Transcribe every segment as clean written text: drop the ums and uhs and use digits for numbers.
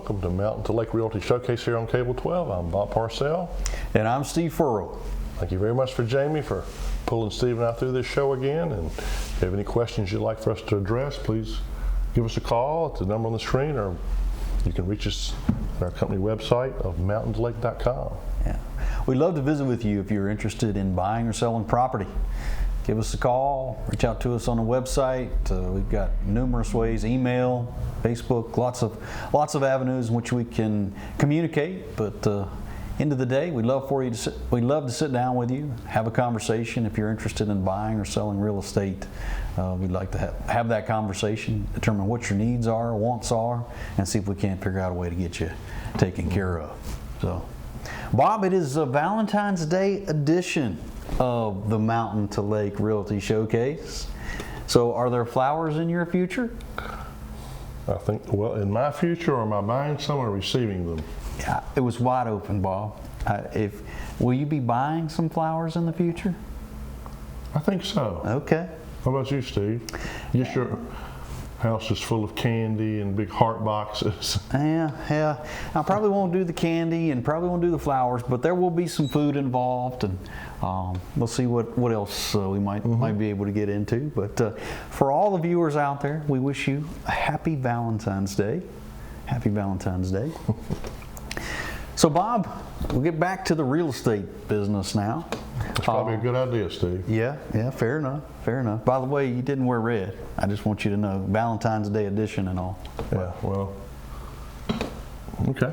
welcome to Mountain to Lake Realty Showcase here on Cable 12. I'm Bob Parcell. And I'm Steve Furrow. Thank you very much for Jamie for pulling Steve and I through this show again. And if you have any questions you'd like for us to address, please give us a call at the number on the screen, or you can reach us at our company website of mountaintolake.com. Yeah. We'd love to visit with you if you're interested in buying or selling property. Give us a call, reach out to us on the website. We've got numerous ways, email, Facebook, lots of avenues in which we can communicate. But end of the day, we'd love to sit down with you, have a conversation. If you're interested in buying or selling real estate, we'd like to have that conversation, determine what your needs are, wants are, and see if we can't figure out a way to get you taken care of. So, Bob, it is a Valentine's Day edition of the Mountain to Lake Realty Showcase. So are there flowers in your future? I think, well, in my future, or am I buying some or receiving them? Yeah, it was wide open, Bob. Will you be buying some flowers in the future? I think so. Okay. How about you, Steve? Yes, your house is full of candy and big heart boxes. Yeah. I probably won't do the candy and probably won't do the flowers, but there will be some food involved, and we'll see what else we might be able to get into. But for all the viewers out there, we wish you a happy Valentine's Day. Happy Valentine's Day. So, Bob, we'll get back to the real estate business now. That's probably a good idea, Steve. Yeah, fair enough. By the way, you didn't wear red. I just want you to know, Valentine's Day edition and all. Yeah, well, okay.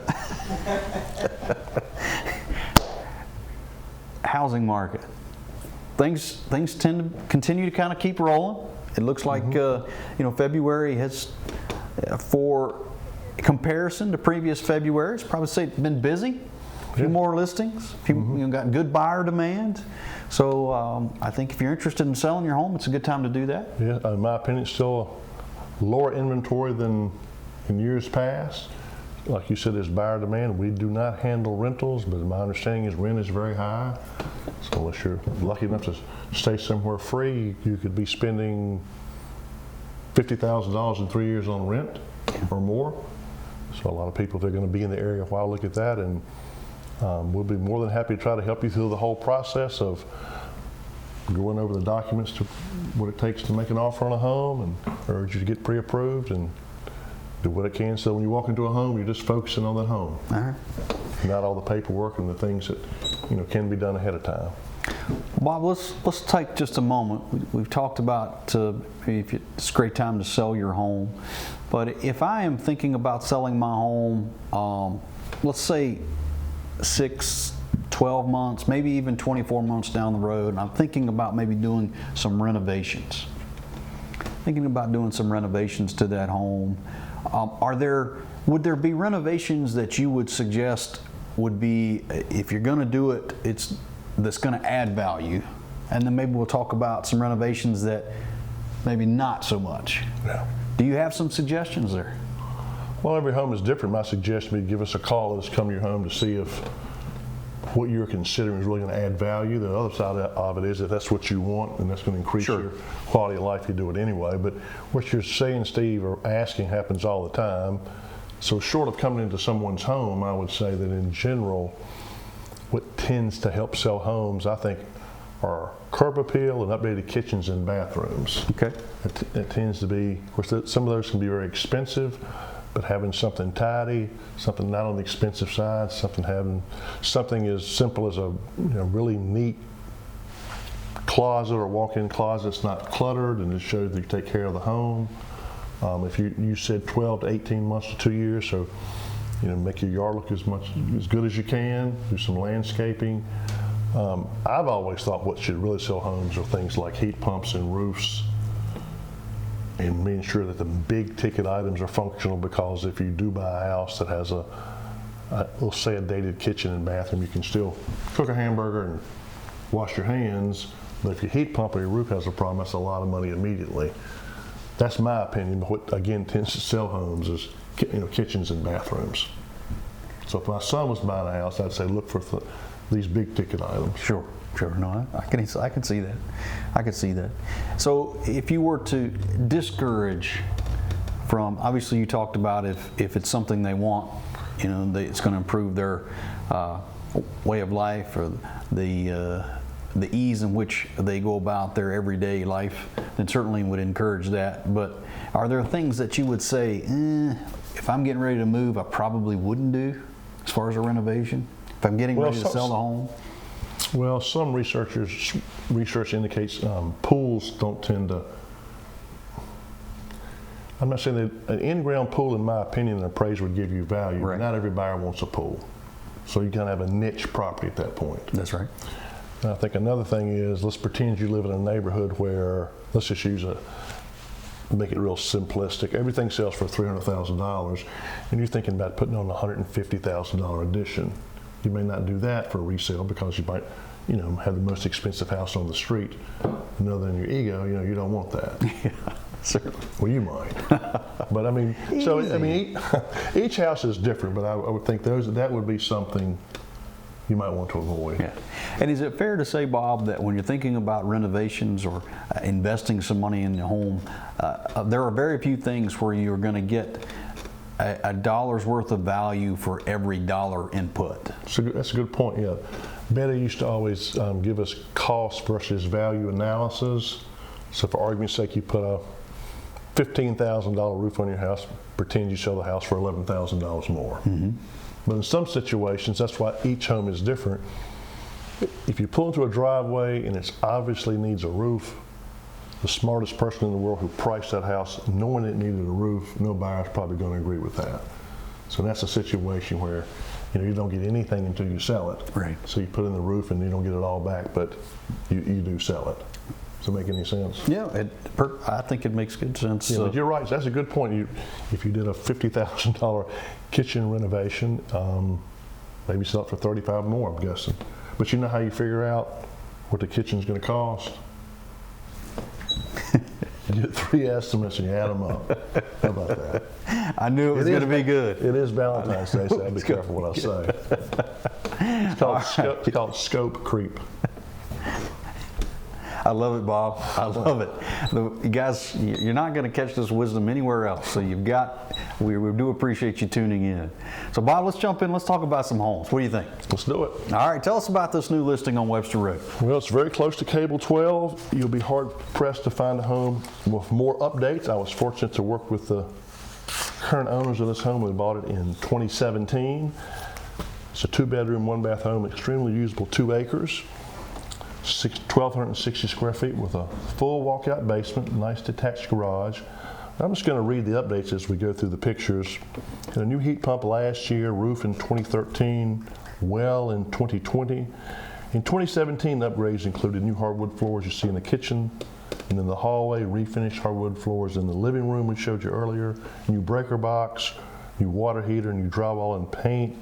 Housing market. Things tend to continue to kind of keep rolling. It looks like February has, for comparison to previous Februaries, probably say it's been busy. A few more listings. Got good buyer demand. So I think if you're interested in selling your home, it's a good time to do that. Yeah, in my opinion, it's still a lower inventory than in years past. Like you said, there's buyer demand. We do not handle rentals, but my understanding is rent is very high. So unless you're lucky enough to stay somewhere free, you could be spending $50,000 in 3 years on rent or more. So a lot of people, if they're going to be in the area a while, look at that, and we'll be more than happy to try to help you through the whole process of going over the documents to what it takes to make an offer on a home, and urge you to get pre-approved and do what it can. So when you walk into a home, you're just focusing on that home, not all the paperwork and the things that can be done ahead of time. Bob, let's take just a moment. We've talked about if it's a great time to sell your home, but if I am thinking about selling my home, let's say 6, 12 months, maybe even 24 months down the road, and I'm thinking about maybe doing some renovations. Thinking about doing some renovations to that home. Would there be renovations that you would suggest would be, if you're going to do it, that's going to add value? And then maybe we'll talk about some renovations that maybe not so much. Yeah. Do you have some suggestions there? Well, every home is different. My suggestion would be give us a call. Let us come to your home to see if what you're considering is really going to add value. The other side of it is if that's what you want and that's going to increase your quality of life, you do it anyway. But what you're saying, Steve, or asking happens all the time. So short of coming into someone's home, I would say that in general, what tends to help sell homes, I think, are curb appeal and updated kitchens and bathrooms. Okay. It tends to be, of course, some of those can be very expensive, but having something tidy, something not on the expensive side, having something as simple as a really neat closet or walk-in closet that's not cluttered and it shows that you take care of the home. If you said 12 to 18 months to 2 years, so make your yard look as good as you can, do some landscaping. I've always thought what should really sell homes are things like heat pumps and roofs, and making sure that the big ticket items are functional, because if you do buy a house that has we'll say a dated kitchen and bathroom, you can still cook a hamburger and wash your hands, but if your heat pump or your roof has a problem, that's a lot of money immediately. That's my opinion, but what again tends to sell homes is kitchens and bathrooms. So if my son was buying a house, I'd say look for these big ticket items. Sure. No, I can see that. I can see that. So if you were to discourage from, obviously you talked about if it's something they want, you know, it's going to improve their way of life, or the ease in which they go about their everyday life, then certainly would encourage that. But are there things that you would say, if I'm getting ready to move, I probably wouldn't do as far as a renovation? If I'm getting ready to sell the home? Well, some research indicates pools don't tend to, I'm not saying that an in-ground pool, in my opinion, an appraiser would give you value. Right. Not every buyer wants a pool. So you kind of have a niche property at that point. That's right. And I think another thing is, let's pretend you live in a neighborhood where, let's just make it real simplistic. Everything sells for $300,000, and you're thinking about putting on a $150,000 addition. You may not do that for a resale because you might, you know, have the most expensive house on the street. And other than your ego, you know, you don't want that. Yeah, certainly. Well, you might. But I mean, so I mean, each house is different. But I would think that would be something you might want to avoid. Yeah. And is it fair to say, Bob, that when you're thinking about renovations or investing some money in your home, there are very few things where you're going to get a dollar's worth of value for every dollar input? So that's a good point. Yeah, Betty used to always give us cost versus value analysis. So for argument's sake, you put a $15,000 roof on your house, pretend you sell the house for $11,000 more. Mm-hmm. But in some situations, that's why each home is different. If you pull into a driveway and it obviously needs a roof, the smartest person in the world who priced that house, knowing it needed a roof, no buyer's probably going to agree with that. So that's a situation where, you know, you don't get anything until you sell it. Right. So you put in the roof and you don't get it all back, but you do sell it. Does it make any sense? Yeah, I think it makes good sense. Yeah, but you're right. That's a good point. If you did a $50,000 kitchen renovation, maybe sell it for $35,000 more, I'm guessing. But you know how you figure out what the kitchen's going to cost? You get 3 estimates and you add them up. How about that? I knew it was going to be good. It is Valentine's Day, so I'll be careful what I say. It's called scope creep. I love it, Bob. I love it. You guys, you're not going to catch this wisdom anywhere else. So we do appreciate you tuning in. So Bob, let's jump in. Let's talk about some homes. What do you think? Let's do it. All right, tell us about this new listing on Webster Road. Well, it's very close to Cable 12. You'll be hard pressed to find a home with more updates. I was fortunate to work with the current owners of this home. We bought it in 2017. It's a 2-bedroom, 1-bath home, extremely usable, 2 acres. 1,260 square feet with a full walkout basement, nice detached garage. I'm just going to read the updates as we go through the pictures. Got a new heat pump last year, roof in 2013, well in 2020. In 2017, the upgrades included new hardwood floors you see in the kitchen, and in the hallway, refinished hardwood floors in the living room we showed you earlier, new breaker box, new water heater, new drywall and paint,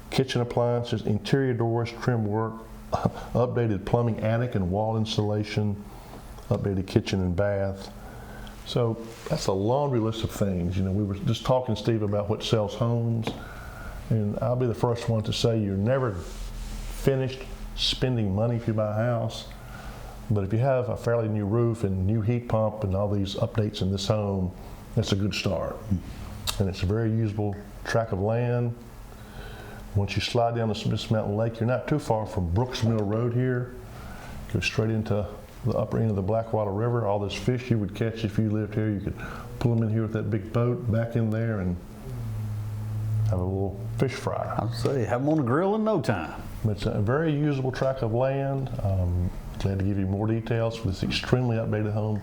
kitchen appliances, interior doors, trim work, updated plumbing, attic and wall insulation, updated kitchen and bath. So that's a laundry list of things. You know, we were just talking, Steve, about what sells homes, and I'll be the first one to say you're never finished spending money if you buy a house. But if you have a fairly new roof and new heat pump and all these updates in this home, that's a good start. And it's a very usable tract of land. Once you slide down the Smiths Mountain Lake, you're not too far from Brooks Mill Road here. Go straight into the upper end of the Blackwater River. All this fish you would catch if you lived here, you could pull them in here with that big boat, back in there, and have a little fish fry. I'll say, have them on the grill in no time. It's a very usable tract of land. Glad to give you more details for this extremely updated home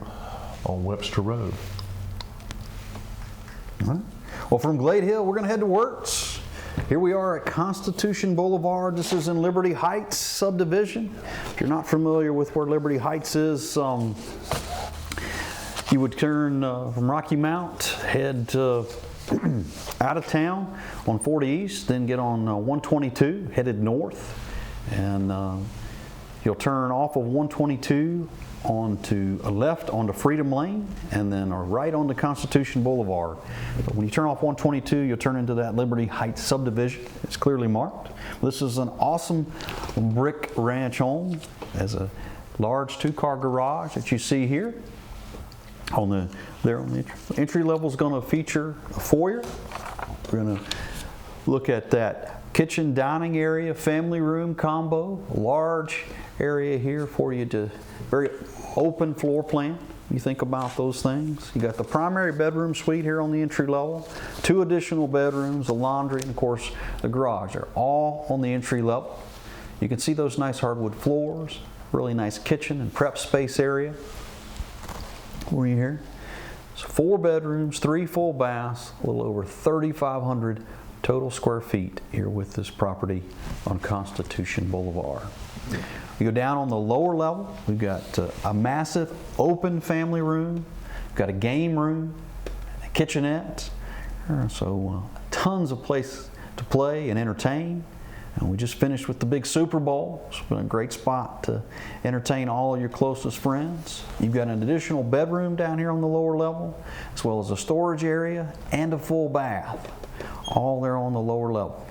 on Webster Road. All right. Well, from Glade Hill, we're going to head to Wirtz. Here we are at Constitution Boulevard. This is in Liberty Heights subdivision. If you're not familiar with where Liberty Heights is, you would turn from Rocky Mount, head out of town on 40 East, then get on 122 headed north, and you'll turn off of 122 onto a left onto Freedom Lane, and then a right onto Constitution Boulevard. But when you turn off 122, you'll turn into that Liberty Heights subdivision. It's clearly marked. This is an awesome brick ranch home. It has a large 2-car garage that you see here. There on the entry level is going to feature a foyer. We're going to look at that kitchen dining area, family room combo, large area here for you to, very open floor plan. You think about those things. You got the primary bedroom suite here on the entry level, 2 additional bedrooms, a laundry, and of course the garage. They're all on the entry level. You can see those nice hardwood floors, really nice kitchen and prep space area. Where you here? So 4 bedrooms, 3 full baths, a little over 3,500 total square feet here with this property on Constitution Boulevard. You go down on the lower level, we've got a massive open family room, we've got a game room, a kitchenette, so tons of place to play and entertain. And we just finished with the big Super Bowl. It's been a great spot to entertain all of your closest friends. You've got an additional bedroom down here on the lower level, as well as a storage area and a full bath, all there on the lower level.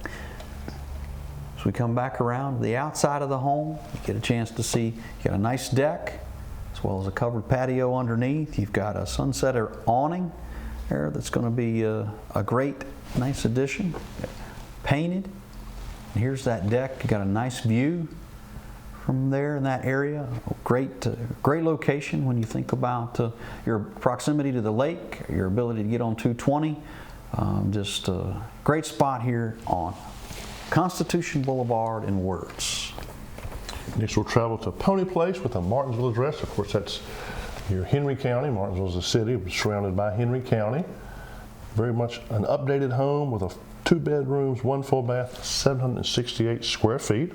So we come back around to the outside of the home. You get a chance to see, you got a nice deck, as well as a covered patio underneath. You've got a sunsetter awning there that's going to be a great, nice addition. Painted. And here's that deck. You got a nice view from there in that area. Great location when you think about your proximity to the lake, your ability to get on 220. Just a great spot here on Constitution Boulevard in Wirtz. Next we'll travel to Pony Place with a Martinsville address. Of course, that's your Henry County. Martinsville is a city surrounded by Henry County. Very much an updated home with 2 bedrooms, 1 full bath, 768 square feet.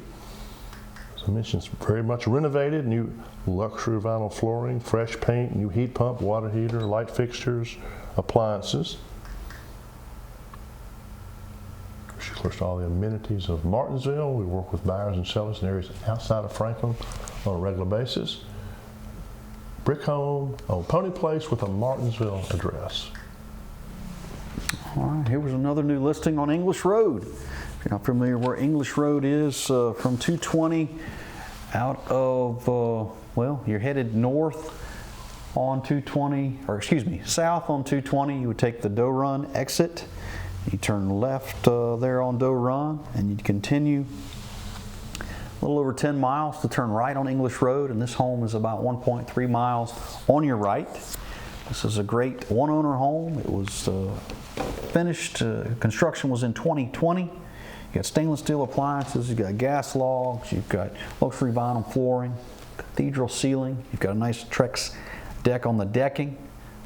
As I mentioned, it's very much renovated, new luxury vinyl flooring, fresh paint, new heat pump, water heater, light fixtures, appliances. Of course, all the amenities of Martinsville. We work with buyers and sellers in areas outside of Franklin on a regular basis. Brick home on Pony Place with a Martinsville address. All right, here was another new listing on English Road. If you're not familiar where English Road is, from 220 out of, well, you're headed north on 220, or excuse me, south on 220. You would take the Doe Run exit. You turn left there on Doe Run, and you'd continue a little over 10 miles to turn right on English Road, and this home is about 1.3 miles on your right. This is a great one-owner home. It was finished, construction was in 2020. You got stainless steel appliances, you've got gas logs, you've got luxury vinyl flooring, cathedral ceiling, you've got a nice Trex deck on the decking.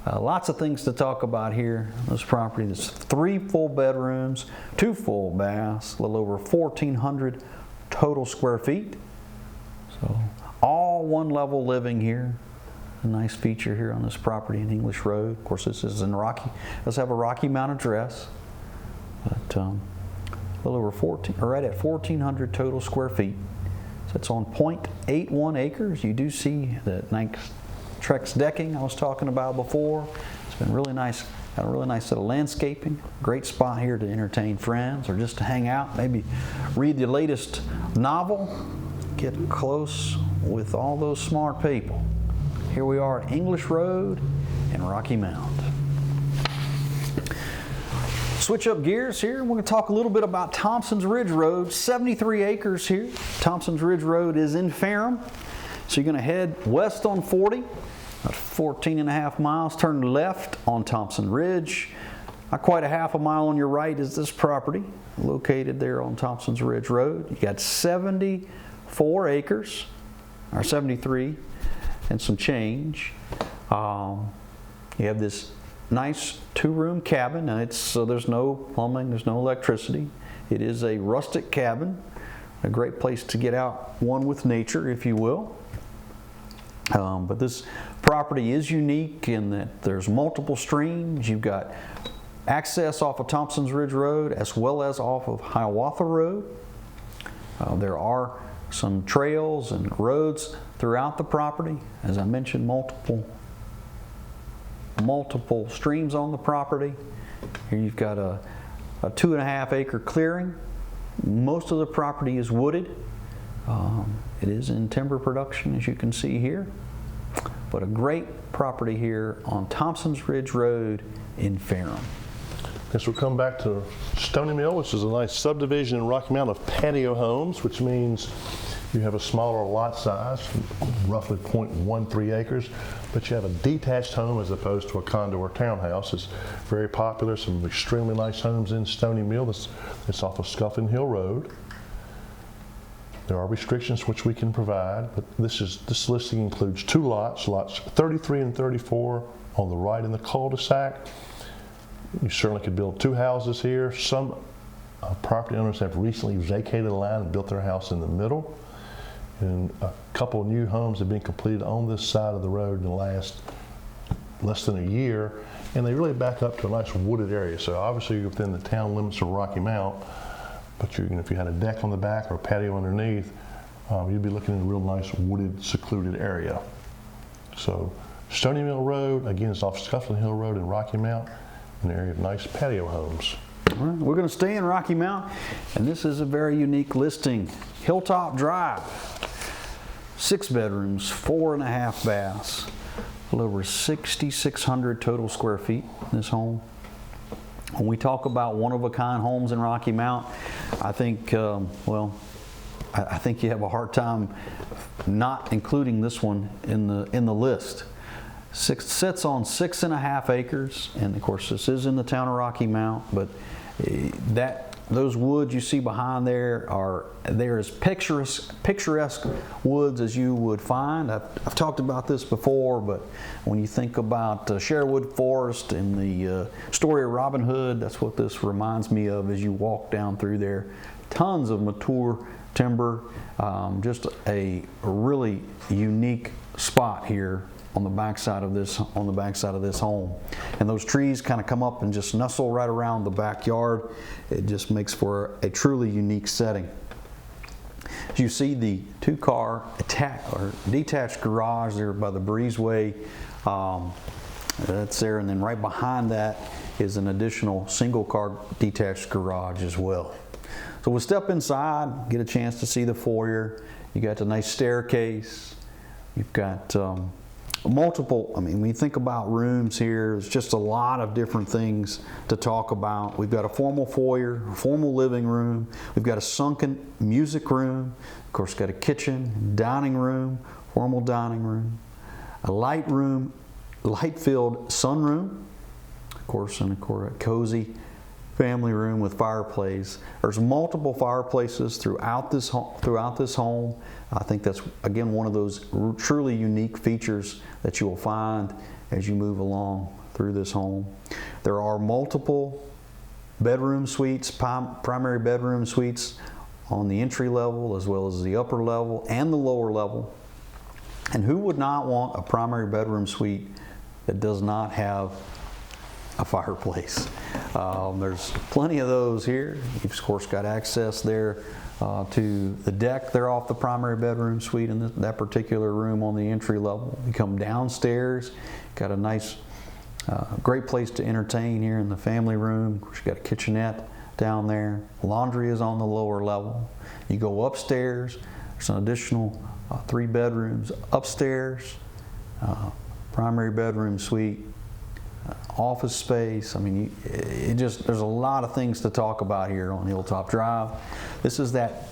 Lots of things to talk about here. This property, there's 3 full bedrooms, 2 full baths, a little over 1,400 total square feet. So all one level living here. A nice feature here on this property in English Road. Of course, this is in Rocky. Does have a Rocky Mount address, but a little over 14, or right at 1,400 total square feet. So it's on 0.81 acres. You do see that nice Trex decking I was talking about before. It's been really nice. Got a really nice set of landscaping. Great spot here to entertain friends or just to hang out. Maybe read the latest novel. Get close with all those smart people. Here we are at English Road and Rocky Mount. Switch up gears here. We're going to talk a little bit about Thompson's Ridge Road. 73 acres here. Thompson's Ridge Road is in Ferrum. So you're going to head west on 40, about 14 and a half miles. Turn left on Thompson Ridge. Not quite a half a mile on your right is this property, located there on Thompson's Ridge Road. You got 74 acres, or 73 and some change. You have this nice 2-room cabin. Now there's no plumbing, there's no electricity. It is a rustic cabin, a great place to get out, one with nature, if you will. But this property is unique in that there's multiple streams. You've got access off of Thompson's Ridge Road as well as off of Hiawatha Road. There are some trails and roads throughout the property. As I mentioned, multiple streams on the property. Here you've got a 2.5 acre clearing. Most of the property is wooded. It is in timber production, as you can see here. but a great property here on Thompson's Ridge Road in Ferrum. Guess we'll come back to Stony Mill, which is a nice subdivision in Rocky Mount of patio homes, which means you have a smaller lot size, roughly 0.13 acres, but you have a detached home as opposed to a condo or townhouse. It's very popular. Some extremely nice homes in Stony Mill. It's off of Scuffin Hill Road. There are restrictions which we can provide, but this listing includes 2 lots, lots 33 and 34 on the right in the cul-de-sac. You certainly could build 2 houses here. Some property owners have recently vacated the land and built their house in the middle. And a couple of new homes have been completed on this side of the road in the last less than a year, and they really back up to a nice wooded area. So obviously you're within the town limits of Rocky Mount, but if you had a deck on the back or a patio underneath, you'd be looking at a real nice wooded, secluded area. So Stony Mill Road, again, is off Scufflin Hill Road in Rocky Mount, an area of nice patio homes. All right, we're going to stay in Rocky Mount, and this is a very unique listing. Hilltop Drive, 6 bedrooms, 4.5 baths, a little over 6,600 total square feet in this home. When we talk about one-of-a-kind homes in Rocky Mount, I think, I think you have a hard time not including this one in the list. Sits on 6.5 acres, and of course this is in the town of Rocky Mount, but those woods you see behind there they're as picturesque woods as you would find. I've talked about this before, but when you think about Sherwood Forest and the story of Robin Hood, that's what this reminds me of as you walk down through there. Tons of mature timber, just a really unique spot here on the backside of this home, and those trees kind of come up and just nestle right around the backyard. It just makes for a truly unique setting. As you see, the 2-car detached garage there by the breezeway, that's there, and then right behind that is an additional single-car detached garage as well. So we'll step inside, get a chance to see the foyer. You got a nice staircase. You've got multiple, when you think about rooms here, there's just a lot of different things to talk about. We've got a formal foyer, a formal living room. We've got a sunken music room. Of course, got a kitchen, dining room, formal dining room, a light-filled sunroom, of course, and a cozy family room with fireplace. There's multiple fireplaces throughout this home. I think that's, again, one of those truly unique features that you will find as you move along through this home. There are multiple bedroom suites, primary bedroom suites on the entry level as well as the upper level and the lower level. And who would not want a primary bedroom suite that does not have a fireplace? There's plenty of those here. You've of course got access there to the deck there off the primary bedroom suite in that particular room on the entry level. You come downstairs, got a nice, great place to entertain here in the family room. Of course, you got a kitchenette down there. Laundry is on the lower level. You go upstairs, there's an additional 3 bedrooms upstairs, primary bedroom suite, office space. There's a lot of things to talk about here on Hilltop Drive. This is that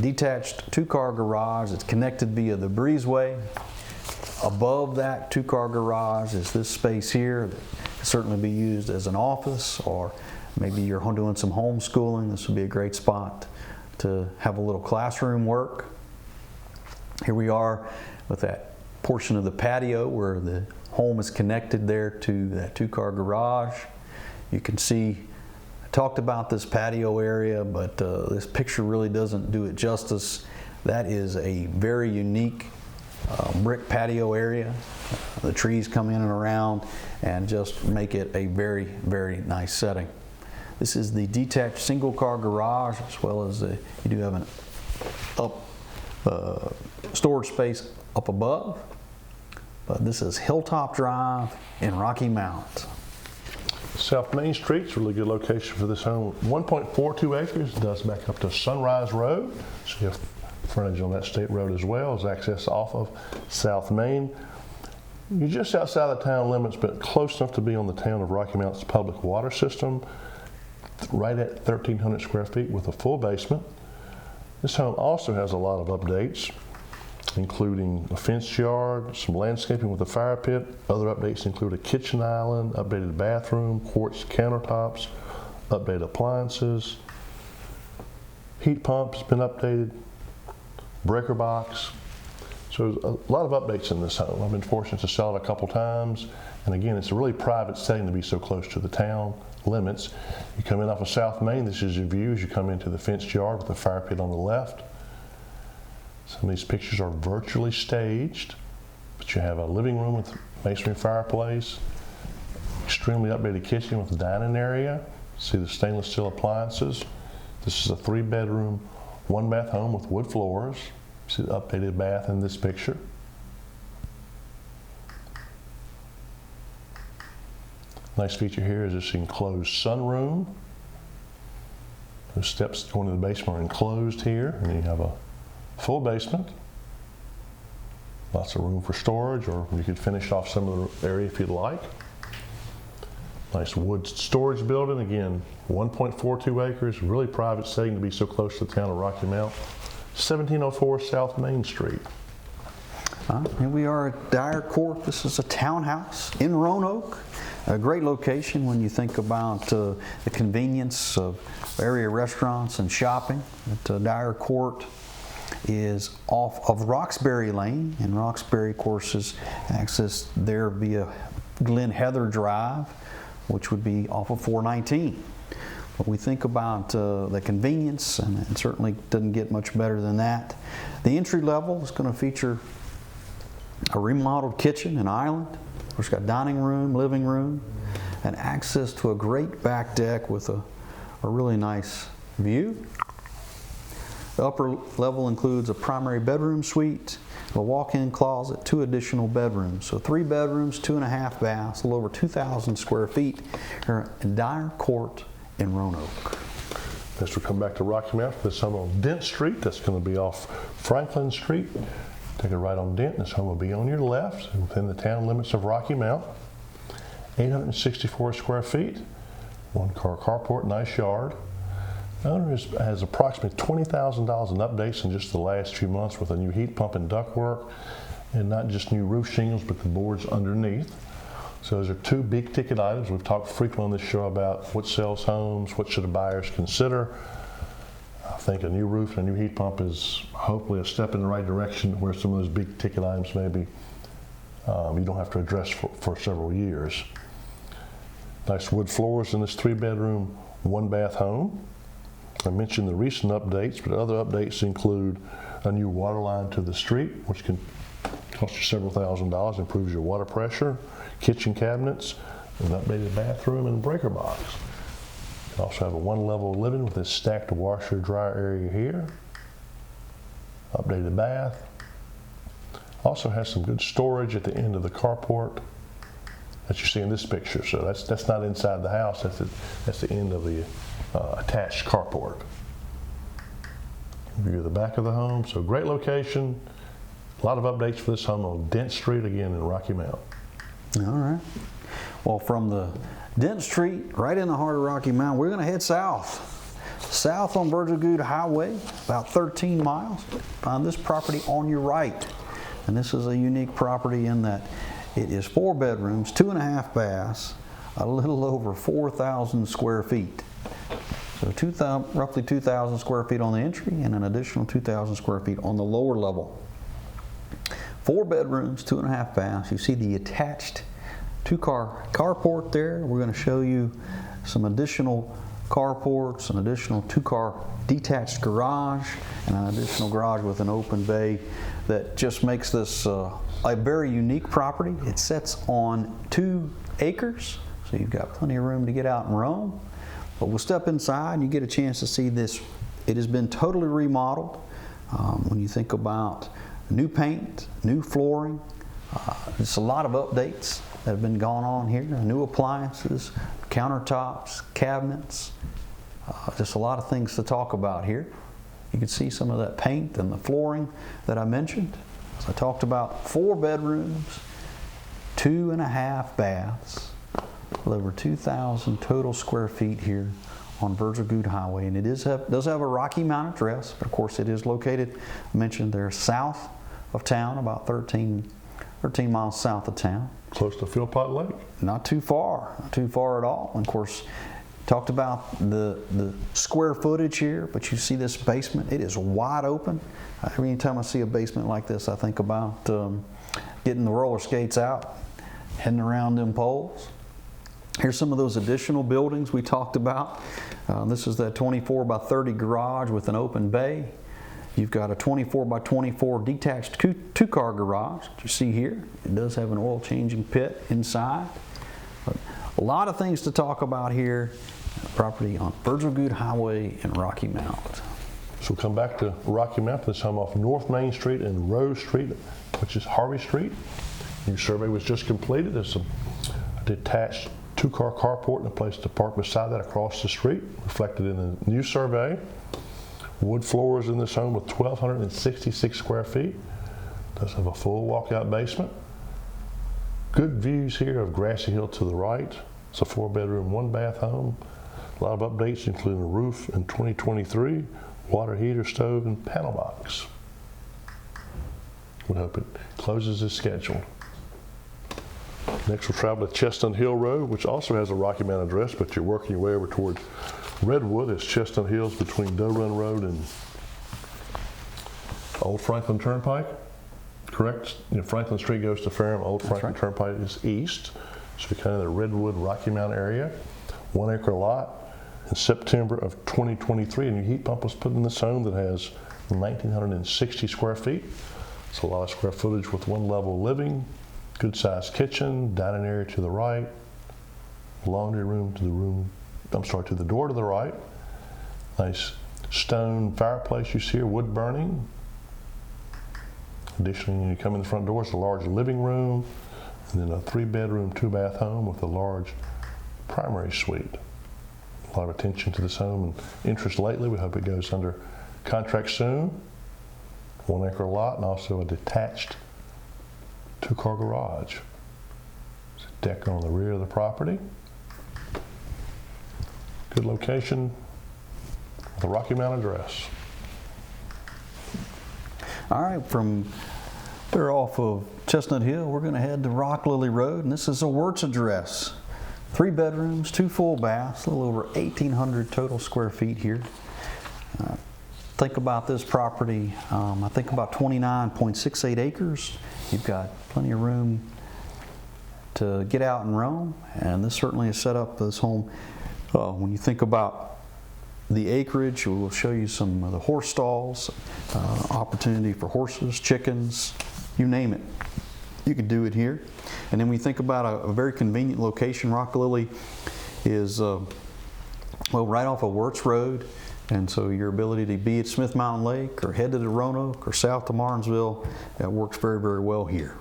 detached 2-car garage. It's connected via the breezeway. Above that 2-car garage is this space here that can certainly be used as an office, or maybe you're doing some homeschooling. This would be a great spot to have a little classroom work. Here we are with that portion of the patio where the home is connected there to that 2-car garage. You can see, I talked about this patio area, but this picture really doesn't do it justice. That is a very unique brick patio area. The trees come in and around and just make it a very, very nice setting. This is the detached single-car garage, as well as you do have an storage space up above. But this is Hilltop Drive in Rocky Mount. South Main Street's a really good location for this home. 1.42 acres, does back up to Sunrise Road. So you have frontage on that state road as well as access off of South Main. You're just outside the town limits, but close enough to be on the town of Rocky Mount's public water system, right at 1,300 square feet with a full basement. This home also has a lot of updates, including a fenced yard, some landscaping with a fire pit. Other updates include a kitchen island, updated bathroom, quartz countertops, updated appliances, heat pump has been updated, breaker box. So there's a lot of updates in this home. I've been fortunate to sell it a couple times. And again, it's a really private setting to be so close to the town limits. You come in off of South Main, this is your view as you come into the fenced yard with the fire pit on the left. Some of these pictures are virtually staged, but you have a living room with masonry fireplace, extremely updated kitchen with a dining area. See the stainless steel appliances. This is a 3-bedroom, 1-bath home with wood floors. See the updated bath in this picture. Nice feature here is this enclosed sunroom. The steps going to the basement are enclosed here, and then you have a full basement. Lots of room for storage, or you could finish off some of the area if you'd like. Nice wood storage building, again, 1.42 acres, really private setting to be so close to the town of Rocky Mount. 1704 South Main Street. Here we are at Dyer Court. This is a townhouse in Roanoke. A great location when you think about the convenience of area restaurants and shopping. Dyer Court is off of Roxbury Lane, and Roxbury, of course, is accessed there via Glen Heather Drive, which would be off of 419. But we think about the convenience, and it certainly doesn't get much better than that. The entry level is going to feature a remodeled kitchen and island. Of course, got dining room, living room, and access to a great back deck with a really nice view. The upper level includes a primary bedroom suite, a walk-in closet, 2 additional bedrooms. So 3 bedrooms, 2.5 baths, a little over 2,000 square feet here in Dyer Court in Roanoke. Next we'll come back to Rocky Mount for this home on Dent Street. That's going to be off Franklin Street. Take a right on Dent. This home will be on your left within the town limits of Rocky Mount. 864 square feet, 1-car carport, nice yard. The owner has approximately $20,000 in updates in just the last few months with a new heat pump and ductwork, and not just new roof shingles, but the boards underneath. So those are 2 big ticket items. We've talked frequently on this show about what sells homes, what should the buyers consider. I think a new roof and a new heat pump is hopefully a step in the right direction where some of those big ticket items maybe you don't have to address for several years. Nice wood floors in this 3-bedroom, 1-bath home. I mentioned the recent updates, but other updates include a new water line to the street, which can cost you several $1,000s, improves your water pressure, kitchen cabinets, an updated bathroom, and breaker box. You also have a 1-level living with this stacked washer dryer area here. Updated bath. Also has some good storage at the end of the carport that you see in this picture. So that's not inside the house. That's the end of the attached carport. View of the back of the home. So great location. A lot of updates for this home on Dent Street, again in Rocky Mount. All right. Well, from the Dent Street, right in the heart of Rocky Mount, we're going to head south. South on Virgil Goode Highway, about 13 miles. Find this property on your right. And this is a unique property in that it is 4 bedrooms, 2.5 baths, a little over 4,000 square feet. So roughly 2,000 square feet on the entry and an additional 2,000 square feet on the lower level. 4 bedrooms, 2.5 baths. You see the attached 2-car carport there. We're going to show you some additional carports, an additional 2-car detached garage, and an additional garage with an open bay that just makes this a very unique property. It sits on 2 acres, so you've got plenty of room to get out and roam. But we'll step inside and you get a chance to see this. It has been totally remodeled. When you think about new paint, new flooring, just a lot of updates that have been going on here. New appliances, countertops, cabinets, just a lot of things to talk about here. You can see some of that paint and the flooring that I mentioned. As I talked about, 4 bedrooms, 2.5 baths, with over 2,000 total square feet here on Virgil Goode Highway. And it does have a Rocky Mount address, but of course it is located, I mentioned there, south of town, about 13 miles south of town. Close to Philpott Lake. Not too far at all. And of course, talked about the square footage here, but you see this basement, it is wide open. Every time I see a basement like this, I think about getting the roller skates out, heading around them poles. Here's some of those additional buildings we talked about. This is that 24 by 30 garage with an open bay. You've got a 24 by 24 detached two-car garage that you see here. It does have an oil changing pit inside. But a lot of things to talk about here. Property on Virgil Goode Highway in Rocky Mount. So come back to Rocky Mount. This home off North Main Street and Rose Street, which is Harvey Street. Your survey was just completed. There's a detached two-car carport and a place to park beside that across the street, reflected in the new survey. Wood floors in this home with 1,266 square feet. Does have a full walkout basement. Good views here of Grassy Hill to the right. It's a 4-bedroom, 1-bath home. A lot of updates, including a roof in 2023, water heater, stove, and panel box. We hope it closes as scheduled. Next, we'll travel to Chestnut Hill Road, which also has a Rocky Mount address, but you're working your way over toward Redwood. It's Chestnut Hills between Doe Run Road and Old Franklin Turnpike. Correct? Franklin Street goes to Ferrum. Old Franklin Turnpike is east. So you're kind of the Redwood Rocky Mount area. 1 acre lot. In September of 2023, a new heat pump was put in this home that has 1,960 square feet. It's a lot of square footage with 1 level living, good sized kitchen, dining area to the right, laundry room to the door to the right. Nice stone fireplace you see here, wood burning. Additionally, when you come in the front door, it's a large living room, and then a 3-bedroom, 2-bath home with a large primary suite. A lot of attention to this home and interest lately. We hope it goes under contract soon. 1 acre lot and also a detached 2-car garage. There's a deck on the rear of the property. Good location with a Rocky Mount address. All right, from there off of Chestnut Hill, we're going to head to Rock Lily Road, and this is a Wirtz address. 3 bedrooms, 2 full baths, a little over 1,800 total square feet here. Think about this property, I think about 29.68 acres. You've got plenty of room to get out and roam, and this certainly is set up this home. When you think about the acreage, we will show you some of the horse stalls, opportunity for horses, chickens, you name it. You can do it here. And then we think about a very convenient location. Rock Lily is right off of Wirtz Road, and so your ability to be at Smith Mountain Lake or head to the Roanoke or south to Martinsville, that works very, very well here.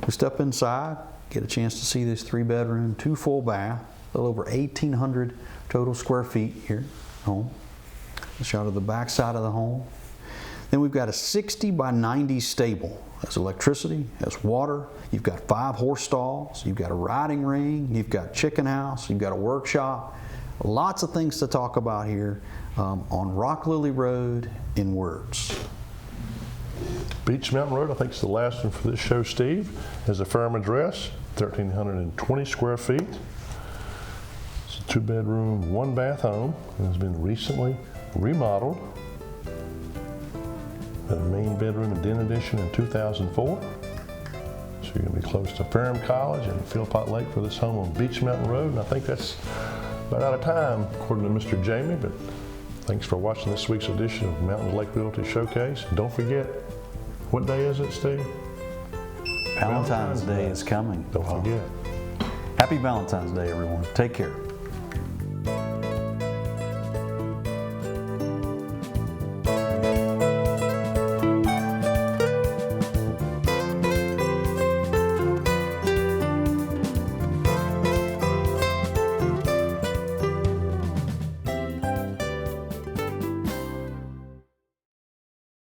We step inside, get a chance to see this 3-bedroom, 2 full bath, a little over 1,800 total square feet here home. A shot of the back side of the home. Then we've got a 60 by 90 stable. Has electricity, has water. You've got 5 horse stalls. You've got a riding ring. You've got chicken house. You've got a workshop. Lots of things to talk about here on Rock Lily Road in Wirtz. Beach Mountain Road, I think it's the last one for this show, Steve, has a firm address, 1,320 square feet. It's a 2-bedroom, 1-bath home. It has been recently remodeled. A main bedroom and den addition in 2004. So you're going to be close to Ferrum College and Philpott Lake for this home on Beach Mountain Road. And I think that's about out of time, according to Mr. Jamie. But thanks for watching this week's edition of Mountain to Lake Realty Showcase. And don't forget, what day is it, Steve? Valentine's Day is coming. Don't forget. Happy Valentine's Day, everyone. Take care.